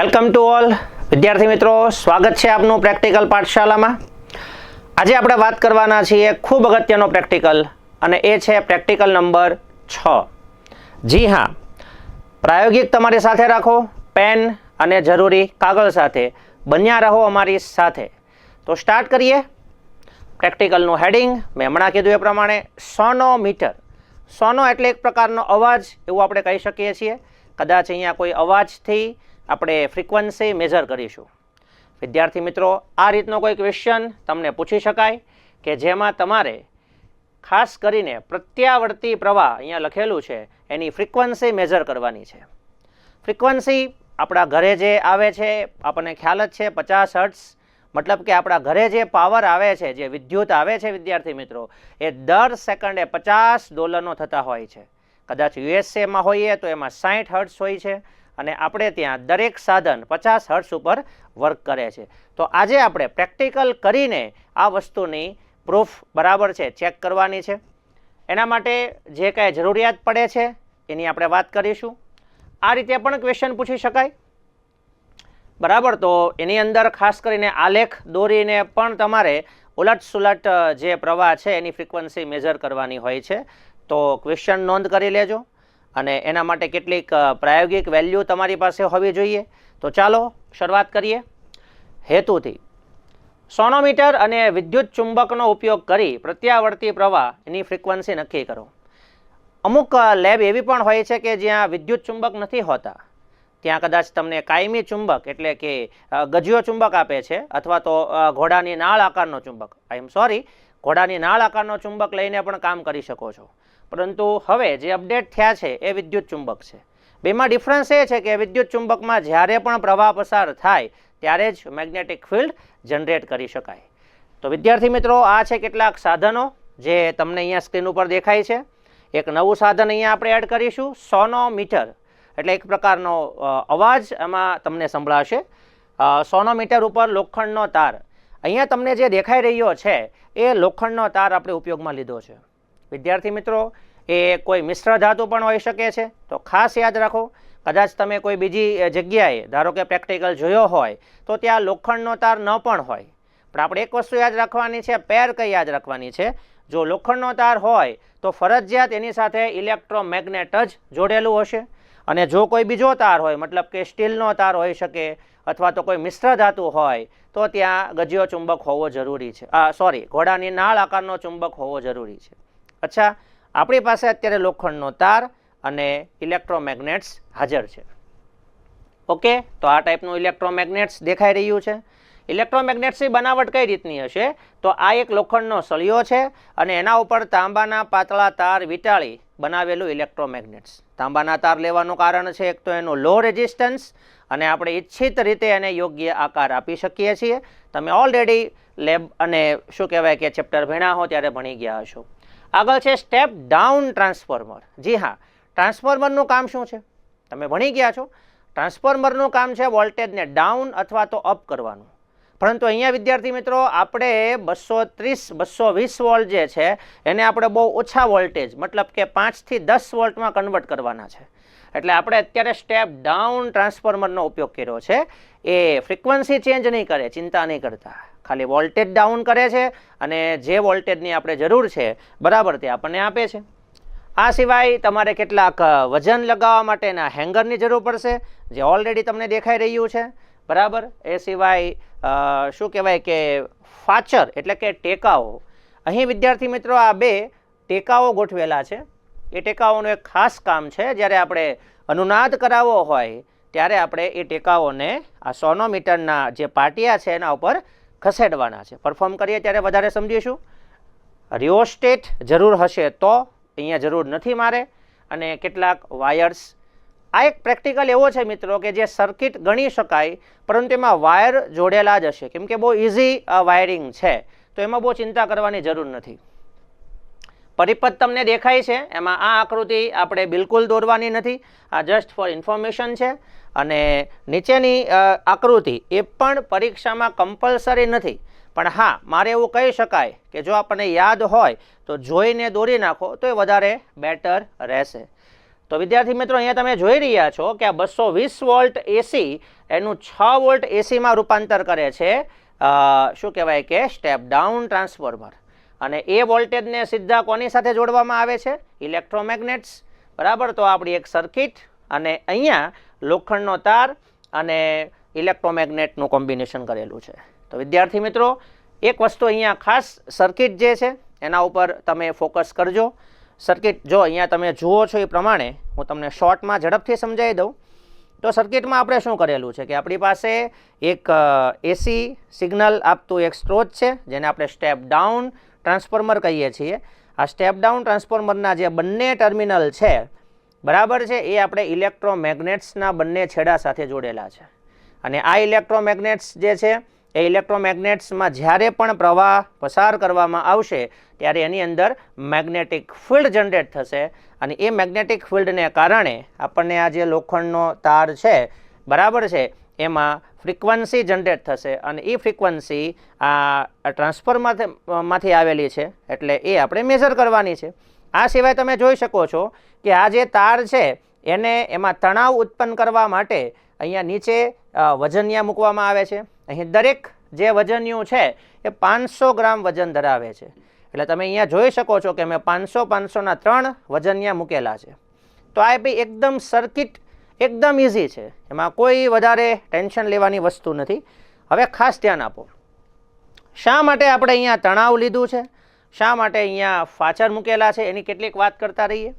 Welcome to all વિદ્યાર્થી મિત્રો, સ્વાગત છે આપનું પ્રેક્ટિકલ પાઠશાલામાં। આજે આપણે વાત કરવાના છીએ ખૂબ અગત્યનો પ્રેક્ટિકલ, અને એ છે પ્રેક્ટિકલ નંબર 6। જી હા, પ્રાયોગિક તમારી સાથે રાખો, પેન અને જરૂરી કાગળ સાથે બન્યા રહો અમારી સાથે। તો સ્ટાર્ટ કરીએ। પ્રેક્ટિકલનું હેડિંગ મેં હમણાં કીધું એ પ્રમાણે સોનોમીટર। સોનો એટલે એક પ્રકારનો અવાજ એવું આપણે કહી શકીએ છીએ। કદાચ અહીંયા કોઈ અવાજથી આપણે ફ્રીક્વન્સી મેઝર કરીશું। વિદ્યાર્થી મિત્રો, આ રીતનો કોઈ ક્વેશ્ચન તમને પૂછી શકાય કે જેમાં તમારે ખાસ કરીને પ્રત્યાવર્તી પ્રવાહ અહીંયા લખેલું છે એની ફ્રીક્વન્સી મેઝર કરવાની છે। ફ્રીક્વન્સી આપણા ઘરે જે આવે છે આપણને ખ્યાલ જ છે 50 હર્ટ્ઝ, મતલબ કે આપણા ઘરે જે પાવર આવે છે, જે વિદ્યુત આવે છે વિદ્યાર્થી મિત્રો, એ દર સેકન્ડે $50 થતા હોય છે। કદાચ યુએસએમાં હોઈએ તો એમાં 60 હર્ટ્ઝ હોય છે, અને આપણે ત્યાં દરેક સાધન 50 હર્ટ્ઝ ઉપર વર્ક કરે છે। તો આજે આપણે પ્રેક્ટિકલ કરીને આ વસ્તુની પ્રૂફ બરાબર છે ચેક કરવાની છે। એના માટે જે કાંઈ જરૂરિયાત પડે છે એની આપણે વાત કરીશું। આ રીતે પણ ક્વેશ્ચન પૂછી શકાય, બરાબર। તો એની અંદર ખાસ કરીને આલેખ દોરીને પણ તમારે ઉલટ સુલટ જે પ્રવાહ છે એની ફ્રીક્વન્સી મેઝર કરવાની હોય છે। તો ક્વેશ્ચન નોંધ કરી લેજો, અને એના માટે કેટલીક પ્રાયોગિક વેલ્યુ તમારી પાસે હોવી જોઈએ। તો ચાલો શરૂઆત કરીએ। હેતુથી સોનોમીટર અને વિદ્યુત ચુંબકનો ઉપયોગ કરી પ્રત્યાવર્તી પ્રવાહ એની ફ્રીક્વન્સી નક્કી કરો। અમુક લેબ એવી પણ હોય છે કે જ્યાં વિદ્યુત ચુંબક નથી હોતા, ત્યાં કદાચ તમને કાયમી ચુંબક એટલે કે ગજિયો ચુંબક આપે છે, અથવા તો ઘોડાની નાળ આકારનો ચુંબક, ઘોડાની નાળ આકારનો ચુંબક લઈને પણ કામ કરી શકો છો। પરંતુ હવે જે અપડેટ થયા છે એ વિદ્યુત ચુંબક છે। બેમાં ડિફરન્સ એ છે કે વિદ્યુત ચુંબકમાં જ્યારે પણ પ્રવાહ પસાર થાય ત્યારે જ મેગ્નેટિક ફિલ્ડ જનરેટ કરી શકાય। તો વિદ્યાર્થી મિત્રો, આ છે કેટલાક સાધનો જે તમને અહીંયા સ્ક્રીન ઉપર દેખાય છે। એક નવું સાધન અહીંયા આપણે એડ કરીશું, સોનોમીટર, એટલે એક પ્રકારનો અવાજ એમાં તમને સંભળાશે। સોનોમીટર ઉપર લોખંડનો તાર, અહીંયા તમને જે દેખાઈ રહ્યો છે એ લોખંડનો તાર આપણે ઉપયોગમાં લીધો છે। વિદ્યાર્થી મિત્રો, એ કોઈ મિશ્ર ધાતુ પણ હોઈ શકે છે, તો ખાસ યાદ રાખો। કદાચ તમે કોઈ બીજી જગ્યાએ ધારો કે પ્રેક્ટિકલ જોયો હોય તો ત્યાં લોખંડનો તાર ન પણ હોય, પણ આપણે એક વસ્તુ યાદ રાખવાની છે, પેર કઈ યાદ રાખવાની છે। જો લોખંડનો તાર હોય તો ફરજિયાત એની સાથે ઇલેક્ટ્રોમેગ્નેટ જ જોડેલું હશે, અને જો કોઈ બીજો તાર હોય, મતલબ કે સ્ટીલનો તાર હોઈ શકે અથવા તો કોઈ મિશ્ર ધાતુ હોય, તો ત્યાં ગજિયો ચુંબક હોવો જરૂરી છે, ઘોડાની નાળ આકારનો ચુંબક હોવો જરૂરી છે। અચ્છા, આપણી પાસે અત્યારે લોખંડનો તાર અને ઇલેક્ટ્રોમેગ્નેટ્સ હાજર છે। ઓકે, તો આ ટાઈપનું ઇલેક્ટ્રોમેગ્નેટ્સ દેખાઈ રહ્યું છે। ઇલેક્ટ્રોમેગ્નેટ્સની બનાવટ કઈ રીતની હશે? તો આ એક લોખંડનો સળિયો છે, અને એના ઉપર તાંબાના પાતળા તાર વીંટાળી બનાવેલું ઇલેક્ટ્રોમેગ્નેટ્સ। તાંબાના તાર લેવાનું કારણ છે એક તો એનું લો રેઝિસ્ટન્સ, અને આપણે ઈચ્છિત રીતે એને યોગ્ય આકાર આપી શકીએ છીએ। તમે ઓલરેડી લેબ અને શું કહેવાય કે ચેપ્ટર ભણ્યા હો ત્યારે ભણી ગયા હશો। આગળ છે સ્ટેપ ડાઉન ટ્રાન્સફોર્મર। જી હા, ટ્રાન્સફોર્મરનું કામ શું છે તમે ભણી ગયા છો। ટ્રાન્સફોર્મરનું કામ છે વોલ્ટેજને ડાઉન અથવા તો અપ કરવાનું, પરંતુ અહીંયા વિદ્યાર્થી મિત્રો આપણે 230-220 વોલ્ટ જે છે એને આપણે બહુ ઓછા વોલ્ટેજ, મતલબ કે 5 થી 10 વોલ્ટમાં કન્વર્ટ કરવાના છે। એટલે આપણે અત્યારે સ્ટેપ ડાઉન ટ્રાન્સફોર્મરનો ઉપયોગ કર્યો છે। એ ફ્રીક્વન્સી ચેન્જ નહીં કરે, ચિંતા નહીં કરતા, ખાલી વોલ્ટેજ ડાઉન કરે છે, અને જે વોલ્ટેજની આપણે જરૂર છે બરાબર તે આપણને આપે છે। આ સિવાય તમારે કેટલાક વજન લગાવવા માટેના હેંગરની જરૂર પડશે, જે ઓલરેડી તમને દેખાઈ રહ્યું છે, બરાબર। એ સિવાય શું કહેવાય કે ફાચર એટલે કે ટેકાઓ, અહીં વિદ્યાર્થી મિત્રો આ બે ટેકાઓ ગોઠવેલા છે। એ ટેકાઓનું એક ખાસ કામ છે, જ્યારે આપણે અનુનાદ કરાવવો હોય ત્યારે આપણે એ ટેકાઓને આ સોનોમીટરના જે પાટિયા છે એના ઉપર ખસેડવાના છે। પરફોર્મ કરીએ ત્યારે વધારે સમજીશું। રિયોસ્ટેટ જરૂર હશે તો, અહીંયા જરૂર નથી મારે, અને કેટલાક વાયર્સ। આ એક પ્રેક્ટિકલ એવો છે મિત્રો કે જે સર્કિટ ગણી શકાય, પરંતુ એમાં વાયર જોડેલા જ હશે, કેમ કે બહુ ઇઝી વાયરિંગ છે, તો એમાં બહુ ચિંતા કરવાની જરૂર નથી। પરિપથ તમને દેખાય છે, એમાં આ આકૃતિ આપણે બિલકુલ દોરવાની નથી, આ જસ્ટ ફોર ઇન્ફોર્મેશન છે। અને નીચેની આકૃતિ એ પણ પરીક્ષામાં કમ્પલસરી નથી, પણ હા, મારે એવું કહી શકાય કે જો આપણને યાદ હોય તો જોઈને દોરી નાખો તો એ વધારે બેટર રહેશે। તો વિદ્યાર્થી મિત્રો અહીંયા તમે જોઈ રહ્યા છો કે આ 220 વોલ્ટ એસી એનું 6 વોલ્ટ એસીમાં રૂપાંતર કરે છે શું કહેવાય કે સ્ટેપ ડાઉન ટ્રાન્સફોર્મર. અને એ વોલ્ટેજને સીધા કોની સાથે જોડવામાં આવે છે? ઇલેક્ટ્રોમેગ્નેટ્સ. બરાબર, તો આપણી એક સર્કિટ અને અહીંયા લોખંડનો તાર અને ઇલેક્ટ્રોમેગ્નેટનું કોમ્બિનેશન કરેલું છે. તો વિદ્યાર્થી મિત્રો એક વસ્તુ અહીંયા ખાસ સર્કિટ જે છે એના ઉપર તમે ફોકસ કરજો. સર્કિટ જો અહીંયા તમે જુઓ છો એ પ્રમાણે હું તમને શોર્ટમાં ઝડપથી સમજાવી દઉં. તો સર્કિટમાં આપણે શું કરેલું છે કે આપણી પાસે એક એસી સિગ્નલ આપતું એક સ્ત્રોત છે જેને આપણે સ્ટેપ ડાઉન ટ્રાન્સફોર્મર કહીએ છીએ. આ સ્ટેપ ડાઉન ટ્રાન્સફોર્મરના જે બંને ટર્મિનલ છે બરાબર છે એ આપણે ઇલેક્ટ્રોમેગ્નેટ્સના બંને છેડા સાથે જોડેલા છે. અને આ ઇલેક્ટ્રોમેગ્નેટ્સ જે છે એ ઇલેક્ટ્રોમેગ્નેટ્સમાં જ્યારે પણ પ્રવાહ પસાર કરવામાં આવશે ત્યારે એની અંદર મેગ્નેટિક ફિલ્ડ જનરેટ થશે અને એ મેગ્નેટિક ફિલ્ડને કારણે આપણને આ જે લોખંડનો તાર છે બરાબર છે એમાં ફ્રીક્વન્સી જનરેટ થશે અને એ ફ્રીક્વન્સી આ ટ્રાન્સફોર્મરમાંથી આવેલી છે એટલે એ આપણે મેઝર કરવાની છે. આ સિવાય તમે જોઈ શકો છો કે આ જે તાર છે એને એમાં તણાવ ઉત્પન્ન કરવા માટે અહીંયા નીચે વજનિયા મૂકવામાં આવે છે. અહીં દરેક જે વજનિયું છે એ 500 ગ્રામ વજન ધરાવે છે. એટલે તમે અહીંયા જોઈ શકો છો કે મેં 500-500ના 3 વજનિયા મૂકેલા છે. તો આ બી એકદમ સર્કિટ એકદમ ઇઝી છે, એમાં કોઈ વધારે ટેન્શન લેવાની વસ્તુ નથી. હવે ખાસ ધ્યાન આપો, શા માટે આપણે અહીંયા તણાવ લીધું છે, શા માટે અહીંયા ફાચર મૂકેલા છે એની કેટલીક વાત કરતા રહીએ.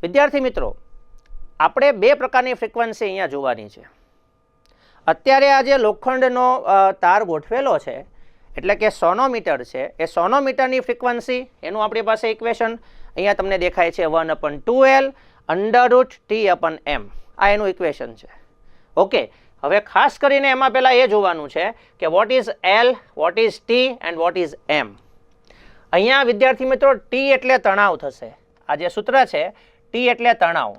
વિદ્યાર્થી મિત્રો આપણે બે પ્રકારની ફ્રીક્વન્સી અહીંયા જોવાની છે. અત્યારે આ જે લોખંડનો તાર ગોઠવેલો છે એટલે કે સોનોમીટર છે, એ સોનોમીટરની ફ્રીક્વન્સી એનું આપણી પાસે ઇક્વેશન અહીંયા તમને દેખાય છે 1/2L √T/m. આ એનું ઇક્વેશન છે. ઓકે, હવે ખાસ કરીને એમાં પહેલાં એ જોવાનું છે કે what is L, what is T and what is M. અહીંયા વિદ્યાર્થી મિત્રો T એટલે તણાવ થશે. આ જે સૂત્ર છે T એટલે તણાવ,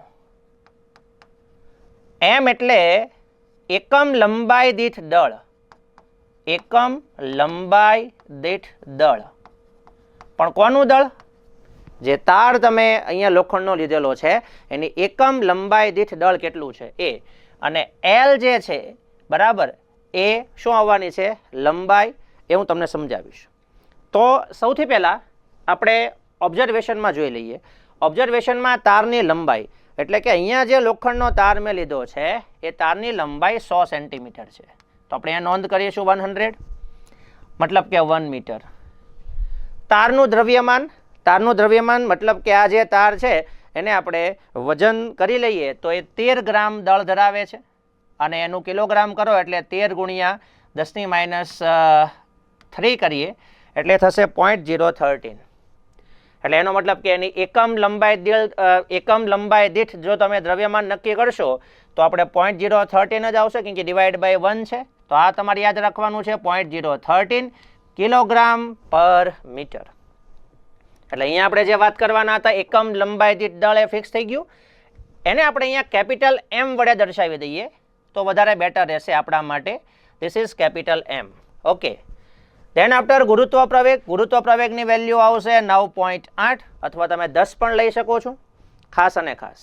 M એટલે એકમ લંબાઈ દીઠ દળ, એકમ લંબાઈ દીઠ દળ. પણ કોનું દળ? જે તાર તમે અહીંયા લોખંડનો લીધેલો છે એની એકમ લંબાઈ દીઠ દળ કેટલું છે એ. અને L જે છે બરાબર એ શું આવવાની છે? લંબાઈ. એ હું તમને સમજાવીશ. તો સૌથી પહેલાં આપણે ઓબ્ઝર્વેશનમાં જોઈ લઈએ. ઓબ્ઝર્વેશનમાં તારની લંબાઈ એટલે કે અહીંયા જે લોખંડનો તાર મેં લીધો છે એ તારની લંબાઈ 100 સેન્ટીમીટર છે. તો આપણે અહીંયા નોંધ કરીશું 100, મતલબ કે 1 મીટર. તારનું દ્રવ્યમાન મતલબ કે આ જે તાર છે એને આપણે વજન કરી લઈએ તો એ 13 ગ્રામ દળ ધરાવે છે અને એનું કિલોગ્રામ કરો એટલે 13 × 10⁻³ કરીએ એટલે થશે 0.013. એટલે એનો મતલબ કે એની એકમ લંબાઈ દીઠ જો તમે દ્રવ્યમાન નક્કી કરશો તો આપણે 0.013 જ આવશે કેમ કે ડિવાઈડ બાય 1 છે. તો આ તમારે યાદ રાખવાનું છે 0.013 kg/મીટર. એટલે અહીંયા આપણે જે વાત કરવાના હતા એકમ લંબાઈ દીઠ દળ એ ફિક્સ થઈ ગયું. એને આપણે અહીંયા કેપિટલ M વડે દર્શાવી દઈએ તો વધારે બેટર રહેશે આપણા માટે. This is capital M. Okay, then after ગુરુત્વ પ્રવેગની વેલ્યુ આવશે 9.8 અથવા તમે 10 પણ લઈ શકો છો. ખાસ અને ખાસ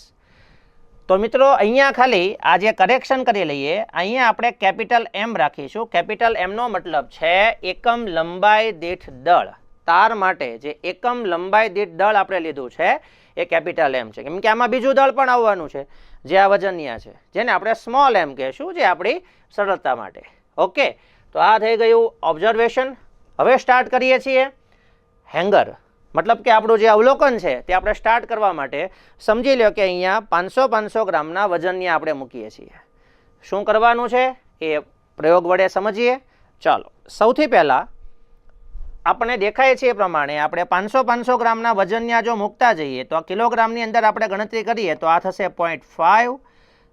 તો મિત્રો અહીંયા ખાલી આ જે કરેક્શન કરી લઈએ, અહીંયા આપણે કેપિટલ M રાખીશું. કેપિટલ M નો મતલબ છે એકમ લંબાઈ દીઠ દળ. તાર માટે જે એકમ લંબાઈ દીઠ દળ આપણે લીધું છે એ કેપિટલ M છે કેમ કે આમાં બીજું દળ પણ આવવાનું છે જે આ વજનિયા છે જેને આપણે સ્મોલ m કહેશું જે આપણી સરળતા માટે. ઓકે, તો આ થઈ ગયું ઓબ્ઝર્વેશન. હવે સ્ટાર્ટ કરીએ છીએ હેંગર, મતલબ કે આપણું જે અવલોકન છે તે આપણે સ્ટાર્ટ કરવા માટે સમજી લો કે અહીંયા 500 ગ્રામના વજનની આપણે મૂકીએ છીએ. શું કરવાનું છે એ પ્રયોગ વડે સમજીએ. ચાલો, સૌથી પહેલાં આપણે દેખાય છે એ પ્રમાણે આપણે 500 ગ્રામના વજનના જો મૂકતા જઈએ તો આ કિલોગ્રામની અંદર આપણે ગણતરી કરીએ તો આ થશે 0.5,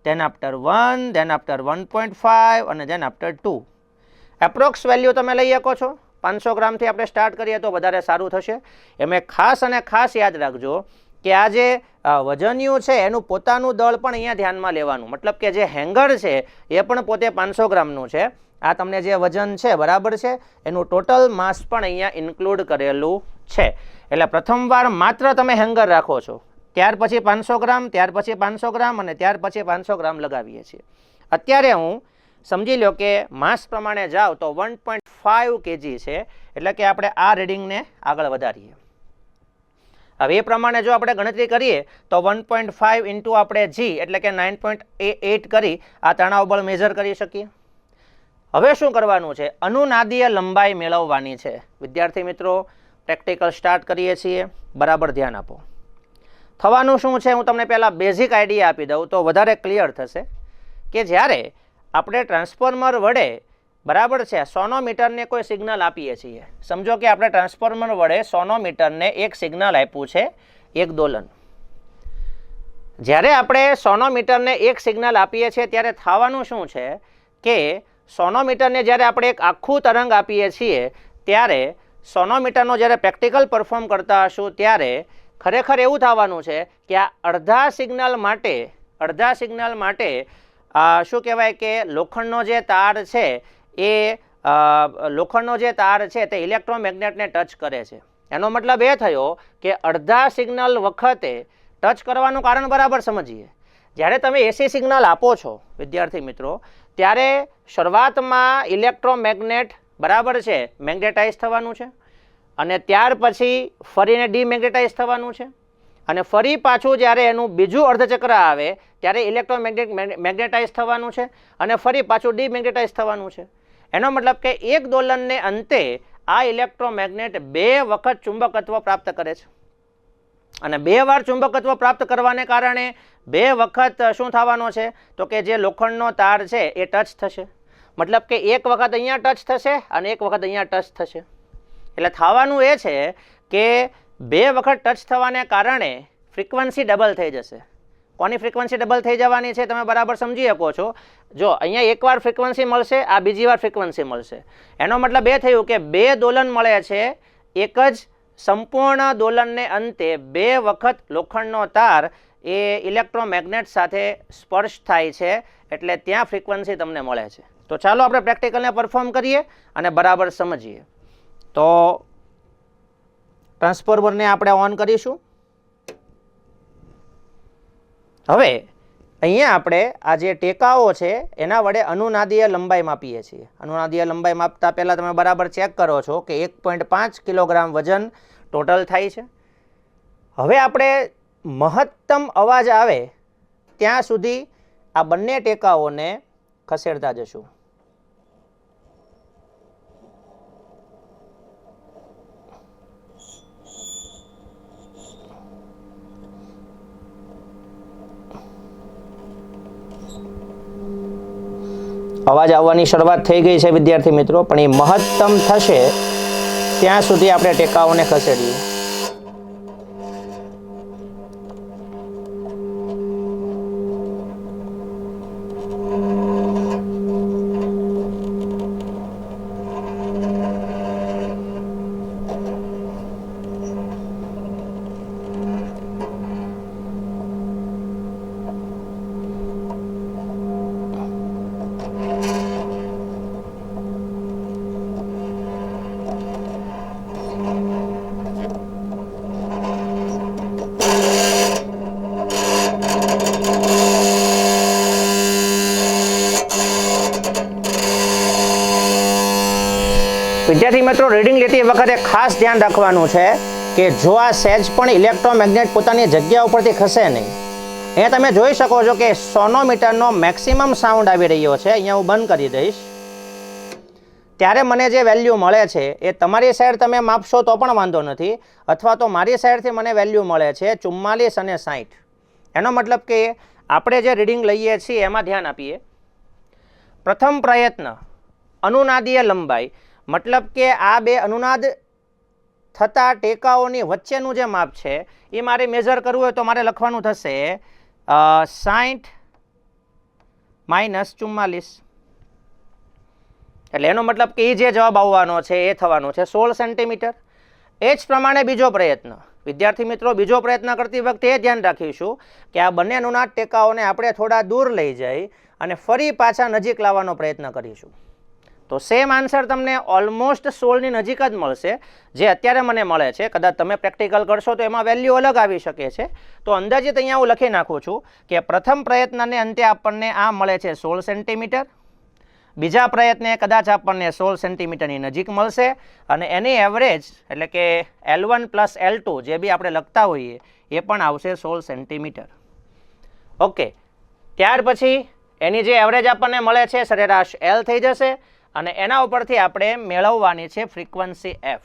ધેન આફ્ટર 1, ધેન આફ્ટર 1.5 અને ધેન આફ્ટર 2. એપ્રોક્સ વેલ્યુ તમે લઈ શકો છો. 500 ગ્રામથી આપણે સ્ટાર્ટ કરીએ તો વધારે સારું થશે. એમાં ખાસ અને ખાસ યાદ રાખજો કે આ જે વજનિયું છે એનું પોતાનું દળ પણ અહીંયા ધ્યાનમાં લેવાનું. મતલબ કે જે હેંગર છે એ પણ પોતે 500 ગ્રામનું છે. આ તમને જે વજન છે બરાબર છે એનું ટોટલ માસ પણ અહીંયા ઇન્ક્લુડ કરેલું છે. એટલે પ્રથમવાર માત્ર તમે હેંગર રાખો છો. ત્યાર પછી 500 ગ્રામ, ત્યાર પછી 500 ગ્રામ અને ત્યાર પછી 500 ગ્રામ લગાવીએ છીએ. અત્યારે હું સમજી લો કે માસ પ્રમાણે જાઓ તો 1.5 kg છે, એટલે કે આપણે આ રીડિંગને આગળ વધારીએ. હવે એ પ્રમાણે જો આપણે ગણતરી કરીએ તો 1.5 ઇન્ટુ આપણે જી એટલે કે 9.8 કરી આ તણાવ બળ મેજર કરી શકીએ. હવે શું કરવાનું છે? અનુનાદીય લંબાઈ મેળવવાની છે. વિદ્યાર્થી મિત્રો, પ્રેક્ટિકલ સ્ટાર્ટ કરીએ છીએ. બરાબર ધ્યાન આપો. થવાનું શું છે હું તમને પહેલાં બેઝિક આઈડિયા આપી દઉં તો વધારે ક્લિયર થશે કે જ્યારે આપણે ટ્રાન્સફોર્મર વડે બરાબર છે સોનોમીટરને કોઈ સિગ્નલ આપીએ છીએ. સમજો કે આપણે ટ્રાન્સફોર્મર વડે સોનોમીટરને એક સિગ્નલ આપ્યું છે, એક દોલન. જ્યારે આપણે સોનોમીટરને એક સિગ્નલ આપીએ છીએ ત્યારે થવાનું શું છે કે સોનોમીટરને જ્યારે આપણે એક આખું તરંગ આપીએ છીએ ત્યારે સોનોમીટરનો જ્યારે પ્રેક્ટિકલ પરફોર્મ કરતા હશું ત્યારે ખરેખર એવું થવાનું છે કે આ અડધા સિગ્નલ માટે શું કહેવાય કે લોખંડનો જે તાર છે એ લોખંડનો જે તાર છે તે ઇલેક્ટ્રોમેગ્નેટને ટચ કરે છે. એનો મતલબ એ થયો કે અડધા સિગ્નલ વખતે ટચ કરવાનું કારણ બરાબર સમજીએ. જ્યારે તમે એસી સિગ્નલ આપો છો વિદ્યાર્થી મિત્રો ત્યારે શરૂઆતમાં ઇલેક્ટ્રોમેગ્નેટ બરાબર છે મેગ્નેટાઇઝ થવાનું છે અને ત્યાર પછી ફરીને ડીમેગ્નેટાઇઝ થવાનું છે અને ફરી પાછું જ્યારે એનું બીજું અર્ધચક્ર આવે ત્યારે મેગ્નેટાઇઝ થવાનું છે અને ફરી પાછું ડીમેગ્નેટાઇઝ થવાનું છે. એનો મતલબ કે એક દોલનને અંતે આ ઇલેક્ટ્રોમેગ્નેટ 2 વખત ચુંબકત્વ પ્રાપ્ત કરે છે અને 2 વાર ચુંબકત્વ પ્રાપ્ત કરવાને કારણે 2 વખત શું થવાનો છે તો કે જે લોખંડનો તાર છે એ ટચ થશે. મતલબ કે એક વખત અહીંયા ટચ થશે અને એક વખત અહીંયા ટચ થશે. એટલે થવાનું એ છે કે 2 વખત ટચ થવાને કારણે ફ્રીક્વન્સી ડબલ થઈ જશે. કોની ફ્રીક્વન્સી ડબલ થઈ જવાની છે તમે બરાબર સમજી શકો છો. જો અહીંયા એકવાર ફ્રીક્વન્સી મળશે, આ બીજી વાર ફ્રીક્વન્સી મળશે. એનો મતલબ એ થયું કે 2 દોલન મળે છે, એક જ સંપૂર્ણ દોલનને અંતે 2 વખત લોખંડનો તાર એ ઇલેક્ટ્રોમેગ્નેટ સાથે સ્પર્શ થાય છે એટલે ત્યાં ફ્રીક્વન્સી તમને મળે છે. તો ચાલો આપણે પ્રેક્ટિકલને પરફોર્મ કરીએ અને બરાબર સમજીએ. તો ટ્રાન્સફોર્મરને આપણે ઓન કરીશું. હવે અહીંયા આપણે આ જે ટેકાઓ છે એના વડે અનુનાદીય લંબાઈ માપીએ છીએ. અનુનાદીય લંબાઈ માપતા પહેલાં તમે બરાબર ચેક કરો છો કે 1.5 કિલોગ્રામ વજન ટોટલ થાય છે. હવે આપણે મહત્તમ અવાજ આવે ત્યાં સુધી આ બંને ટેકાઓને ખસેડતા જશું. અવાજ આવવાની શરૂઆત થઈ ગઈ છે વિદ્યાર્થી મિત્રો, પણ એ મહત્તમ થશે ત્યાં સુધી આપણે ટેકાઓને ખસેડીએ. વિદ્યાર્થી મિત્રો, રીડિંગ લેતી વખતે ખાસ ધ્યાન રાખવાનું છે કે જો આ સહેજ પણ ઇલેક્ટ્રોમેગ્નેટ પોતાની જગ્યા ઉપરથી ખસે નહીં. અહીંયા તમે જોઈ શકો છો કે સોનોમીટરનો મેક્સિમમ સાઉન્ડ આવી રહ્યો છે. અહીંયા હું બંધ કરી દઈશ. ત્યારે મને જે વેલ્યુ મળે છે એ તમારી સાઈડ તમે માપશો તો પણ વાંધો નથી, અથવા તો મારી સાઈડથી મને વેલ્યુ મળે છે 44 અને 60. એનો મતલબ કે આપણે જે રીડિંગ લઈએ છીએ એમાં ધ્યાન આપીએ. પ્રથમ પ્રયત્ન અનુનાદીય લંબાઈ, મતલબ કે આ 2 અનુનાદ થતા ટેકાઓની વચ્ચેનું જે માપ છે એ મારે મેજર કરવું હોય તો મારે લખવાનું થશે 60 માઇનસ 44. એટલે એનો મતલબ કે એ જે જવાબ આવવાનો છે એ થવાનો છે 16 સેન્ટીમીટર. એ જ પ્રમાણે બીજો પ્રયત્ન વિદ્યાર્થી મિત્રો, બીજો પ્રયત્ન કરતી વખતે એ ધ્યાન રાખીશું કે આ બંને અનુનાદ ટેકાઓને આપણે થોડા દૂર લઈ જઈ અને ફરી પાછા નજીક લાવવાનો પ્રયત્ન કરીશું. તો સેમ આન્સર તમને ઓલમોસ્ટ 16ની નજીક જ મળશે જે અત્યારે મને મળે છે. કદાચ તમે પ્રેક્ટિકલ કરશો તો એમાં વેલ્યુ અલગ આવી શકે છે. તો અંદાજિત અહીંયા હું લખી નાખું છું કે પ્રથમ પ્રયત્નને અંતે આપણને આ મળે છે 16 સેન્ટીમીટર, બીજા પ્રયત્ને કદાચ આપણને 16 સેન્ટીમીટરની નજીક મળશે અને એની એવરેજ એટલે કે L1 પ્લસ L2 જે બી આપણે લખતા હોઈએ એ પણ આવશે 16 સેન્ટીમીટર. ઓકે, ત્યાર પછી એની જે એવરેજ આપણને મળે છે સરેરાશ L થઈ જશે અને એના ઉપરથી આપણે મેળવવાની છે ફ્રીક્વન્સી f.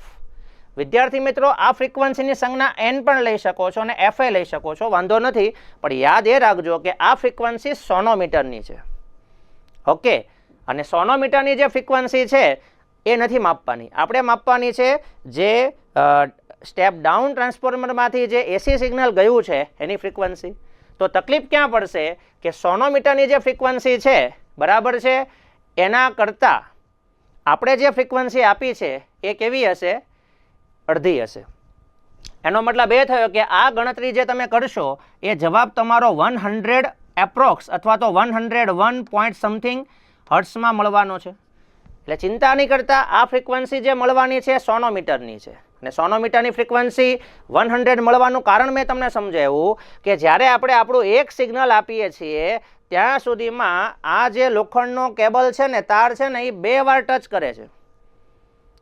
વિદ્યાર્થી મિત્રો, આ ફ્રીક્વન્સીની સંજ્ઞા n પણ લઈ શકો છો અને f એ લઈ શકો છો, વાંધો નથી, પણ યાદ એ રાખજો કે આ ફ્રીક્વન્સી સોનોમીટરની છે. ઓકે, અને સોનોમીટરની જે ફ્રીક્વન્સી છે એ નથી માપવાની, આપણે માપવાની છે જે સ્ટેપ ડાઉન ટ્રાન્સફોર્મરમાંથી જે એસી સિગ્નલ ગયું છે એની ફ્રીક્વન્સી. તો તકલીફ ક્યાં પડશે કે સોનોમીટરની જે ફ્રીક્વન્સી છે બરાબર છે એના કરતાં આપણે જે ફ્રીક્વન્સી આપી છે એ કેવી હશે? અડધી હશે. એનો મતલબ એ થયો કે આ ગણતરી જે તમે કરશો એ જવાબ તમારો 100 એપ્રોક્સ અથવા તો 101 પોઈન્ટ સમથિંગ હર્ટ્સમાં મળવાનો છે. એટલે ચિંતા નહીં કરતા, આ ફ્રીક્વન્સી જે મળવાની છે સોનોમીટરની છે અને સોનોમીટરની ફ્રીક્વન્સી 100 મળવાનું કારણ મેં તમને સમજાવ્યું કે જ્યારે આપણે આપણું એક સિગ્નલ આપીએ છીએ ત્યાં સુધીમાં આ જે લોખંડનો કેબલ છે ને, તાર છે ને, એ 2 વાર ટચ કરે છે.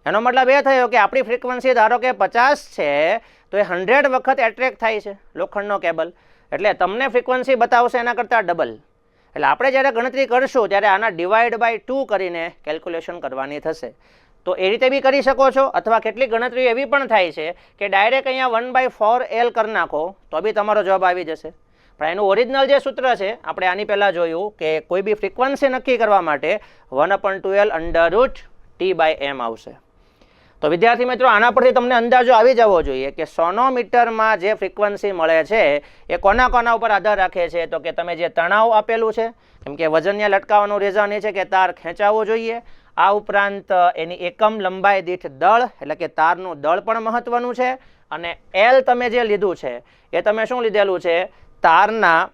એનો મતલબ એ થયો કે આપણી ફ્રીક્વન્સી ધારો કે 50 છે તો એ 100 વખત એટ્રેક્ટ થાય છે લોખંડનો કેબલ, એટલે તમને ફ્રીક્વન્સી બતાવશે એના કરતાં ડબલ. એટલે આપણે જ્યારે ગણતરી કરશું ત્યારે આના ડિવાઈડ બાય 2 કરીને કેલ્ક્યુલેશન કરવાની થશે. તો એ રીતે બી કરી શકો છો, અથવા કેટલીક ગણતરી એવી પણ થાય છે કે ડાયરેક્ટ અહીંયા 1/4L કરી નાખો તો બી તમારો જવાબ આવી જશે. પણ એનું ઓરિજિનલ જે સૂત્ર છે આપણે આની પહેલાં જોયું કે કોઈ બી ફ્રીક્વન્સી નક્કી કરવા માટે 1/2L √T/m આવશે. તો વિદ્યાર્થી મિત્રો, આના પરથી તમને અંદાજો આવી જવો જોઈએ કે સોનોમીટરમાં જે ફ્રીક્વન્સી મળે છે એ કોના કોના ઉપર આધાર રાખે છે. તો કે તમે જે તણાવ આપેલું છે, કેમ કે વજનને લટકાવવાનું રીઝન એ છે કે તાર ખેંચાવવું જોઈએ. આ ઉપરાંત એની એકમ લંબાઈ દીઠ દળ એટલે કે તારનું દળ પણ મહત્વનું છે. અને L તમે જે લીધું છે એ તમે શું લીધેલું છે? તારના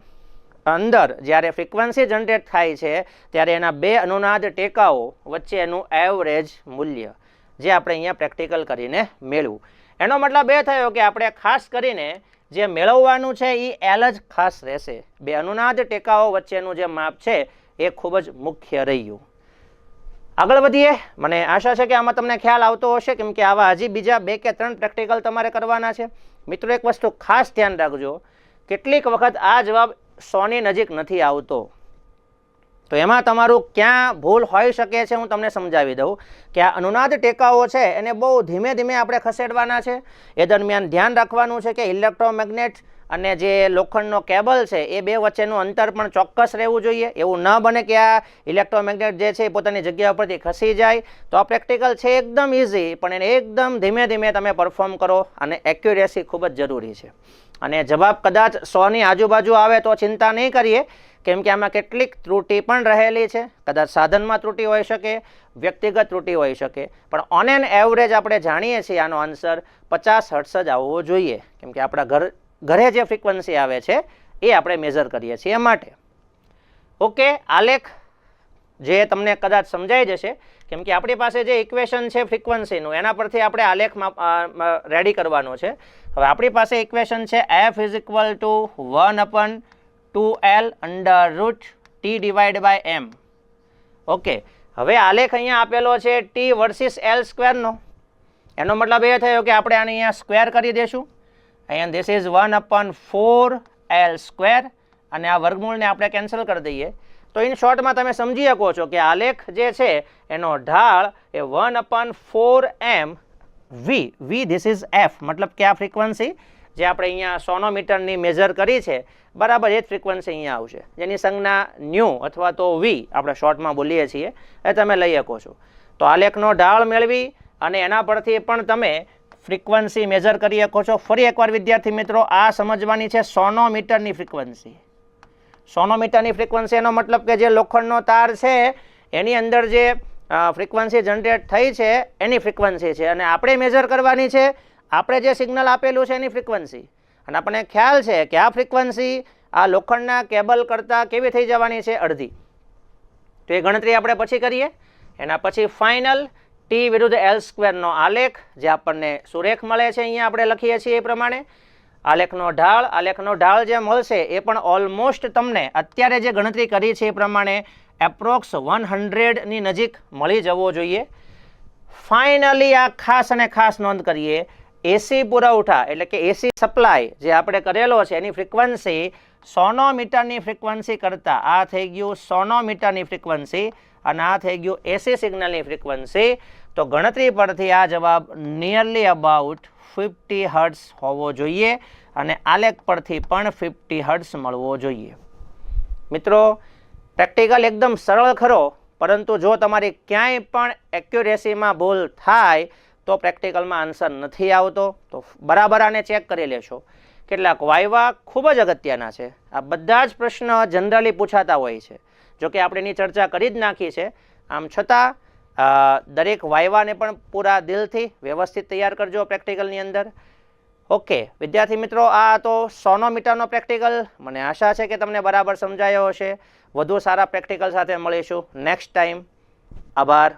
અંદર જ્યારે ફ્રીક્વન્સી જનરેટ થાય છે ત્યારે એના 2 અનુનાદ ટેકાઓ વચ્ચેનું એવરેજ મૂલ્ય જે આપણે અહીંયા પ્રેક્ટિકલ કરીને મેળવું. એનો મતલબ એ થયો કે આપણે ખાસ કરીને જે મેળવવાનું છે એ L જ ખાસ રહેશે. 2 અનુનાદ ટેકાઓ વચ્ચેનું જે માપ છે એ ખૂબ જ મુખ્ય રહ્યું. આગળ વધીએ. મને આશા છે કે આમાં તમને ખ્યાલ આવતો હશે, કેમ કે આવા હજી બીજા 2 કે 3 પ્રેક્ટિકલ તમારે કરવાના છે. મિત્રો, એક વસ્તુ ખાસ ધ્યાન રાખજો, કેટલીક વખત આ જવાબ 100ની નજીક નથી આવતો. તો એમાં તમારું ક્યાં ભૂલ હોઈ શકે છે હું તમને સમજાવી દઉં કે આ અનુનાદ ટેકાઓ છે એને બહુ ધીમે ધીમે આપણે ખસેડવાના છે. એ દરમિયાન ધ્યાન રાખવાનું છે કે ઇલેક્ટ્રોમેગ્નેટ અને જે લોખંડનો કેબલ છે એ 2 વચ્ચેનું અંતર પણ ચોક્કસ રહેવું જોઈએ. એવું ન બને કે આ ઇલેક્ટ્રોમેગ્નેટ જે છે એ પોતાની જગ્યા પરથી ખસી જાય. તો આ પ્રેક્ટિકલ છે એકદમ ઇઝી, પણ એને એકદમ ધીમે ધીમે તમે પરફોર્મ કરો અને એક્યુરેસી ખૂબ જ જરૂરી છે. અને જવાબ કદાચ 100ની આજુબાજુ આવે તો ચિંતા નહીં કરીએ, કેમ કે આમાં કેટલીક ત્રુટિ પણ રહેલી છે. કદાચ સાધનમાં ત્રુટિ હોઈ શકે, વ્યક્તિગત ત્રુટિ હોઈ શકે, પણ ઓન એન એવરેજ આપણે જાણીએ છીએ આનો આન્સર 50 હર્ટ્ઝ જ આવવો જોઈએ, કેમ કે આપણા ઘરે જે ફ્રીક્વન્સી આવે છે એ આપણે મેઝર કરીએ છીએ માટે. ઓકે, આલેખ જે તમને કદાચ સમજાઈ જશે, કેમ કે આપણી પાસે જે ઇક્વેશન છે ફ્રીક્વન્સીનું એના પરથી આપણે આલેખ રેડી કરવાનો છે. હવે આપણી પાસે ઇક્વેશન છે f = 1/2L √T/m. ઓકે, હવે આલેખ અહીંયા આપેલો છે T વર્સિસ L² નો. એનો મતલબ એ થયો કે આપણે આને અહીંયા સ્ક્વેર કરી દઈશું. અહીંયા ધીસ ઇઝ 1/4L² અને આ વર્ગમૂળને આપણે કેન્સલ કરી દઈએ. તો ઇન શોર્ટમાં તમે સમજી શકો છો કે આલેખ જે છે એનો ઢાળ એ 1/4m v this is f, મતલબ કે આ ફ્રીક્વન્સી જે આપણે અહીંયા સોનોમીટરની મેઝર કરી છે બરાબર એ જ ફ્રીક્વન્સી અહીંયા આવશે, જેની સંજ્ઞા ન્યૂ અથવા તો v આપણે શોર્ટમાં બોલીએ છીએ એ તમે લઈ શકો છો. તો આલેખનો ઢાળ મેળવી અને એના પરથી પણ તમે ફ્રીક્વન્સી મેઝર કરી શકો છો. ફરી એકવાર વિદ્યાર્થી મિત્રો, આ સમજવાની છે સોનોમીટરની ફ્રીક્વન્સી. સોનોમીટરની ફ્રીક્વન્સી એનો મતલબ કે જે લોખંડનો તાર છે એની અંદર જે ફ્રીક્વન્સી જનરેટ થઈ છે એની ફ્રીક્વન્સી છે, અને આપણે મેઝર કરવાની છે આપણે જે સિગ્નલ આપેલું છે એની ફ્રીક્વન્સી. અને આપણને ખ્યાલ છે કે આ ફ્રીક્વન્સી આ લોખંડના કેબલ કરતાં કેવી થઈ જવાની છે? અડધી. તો એ ગણતરી આપણે પછી કરીએ. એના પછી ફાઇનલ ટી વિરુદ્ધ એલ સ્ક્વેરનો આલેખ જે આપણને સુરેખ મળે છે, અહીંયા આપણે લખીએ છીએ એ પ્રમાણે આલેખનો ઢાળ જે મળશે એ પણ ઓલમોસ્ટ તમને અત્યારે જે ગણતરી કરી છે એ પ્રમાણે એપ્રોક્સ 100ની નજીક મળી જવો જોઈએ. ફાઇનલી આ ખાસ અને ખાસ નોંધ કરીએ, એસી પુરવઠા એટલે કે એસી સપ્લાય જે આપણે કરેલો છે એની ફ્રીક્વન્સી સોનોમીટરની ફ્રીક્વન્સી કરતાં આ થઈ ગયું સોનોમીટરની ફ્રીક્વન્સી અને આ થઈ ગયું એસી સિગ્નલની ફ્રીક્વન્સી. તો ગણતરી પરથી આ જવાબ નિયરલી અબાઉટ 50 હર્ટ્ઝ હોવો જોઈએ અને આલેખ પરથી પણ 50 હર્ટ્ઝ મળવો જોઈએ. મિત્રો, પ્રેક્ટિકલ એકદમ સરળ ખરો, પરંતુ જો તમારી ક્યાંય પણ એક્યુરેસીમાં ભૂલ થાય તો પ્રેક્ટિકલમાં આન્સર નથી આવતો. તો બરાબર આને ચેક કરી લેશો. કેટલાક વાયવા ખૂબ જ અગત્યના છે. આ બધા જ પ્રશ્ન જનરલી પૂછાતા હોય છે. જો કે આપણે એની ચર્ચા કરી જ નાખી છે. આમ છતાં દરેક વાયવાને પણ પૂરા દિલથી વ્યવસ્થિત તૈયાર કરજો પ્રેક્ટિકલની અંદર. ઓકે વિદ્યાર્થી મિત્રો, આ તો સોનોમીટરનો પ્રેક્ટિકલ. મને આશા છે કે તમને બરાબર સમજાયો હશે. વધુ સારા પ્રેક્ટિકલ સાથે મળીશું નેક્સ્ટ ટાઈમ. આભાર.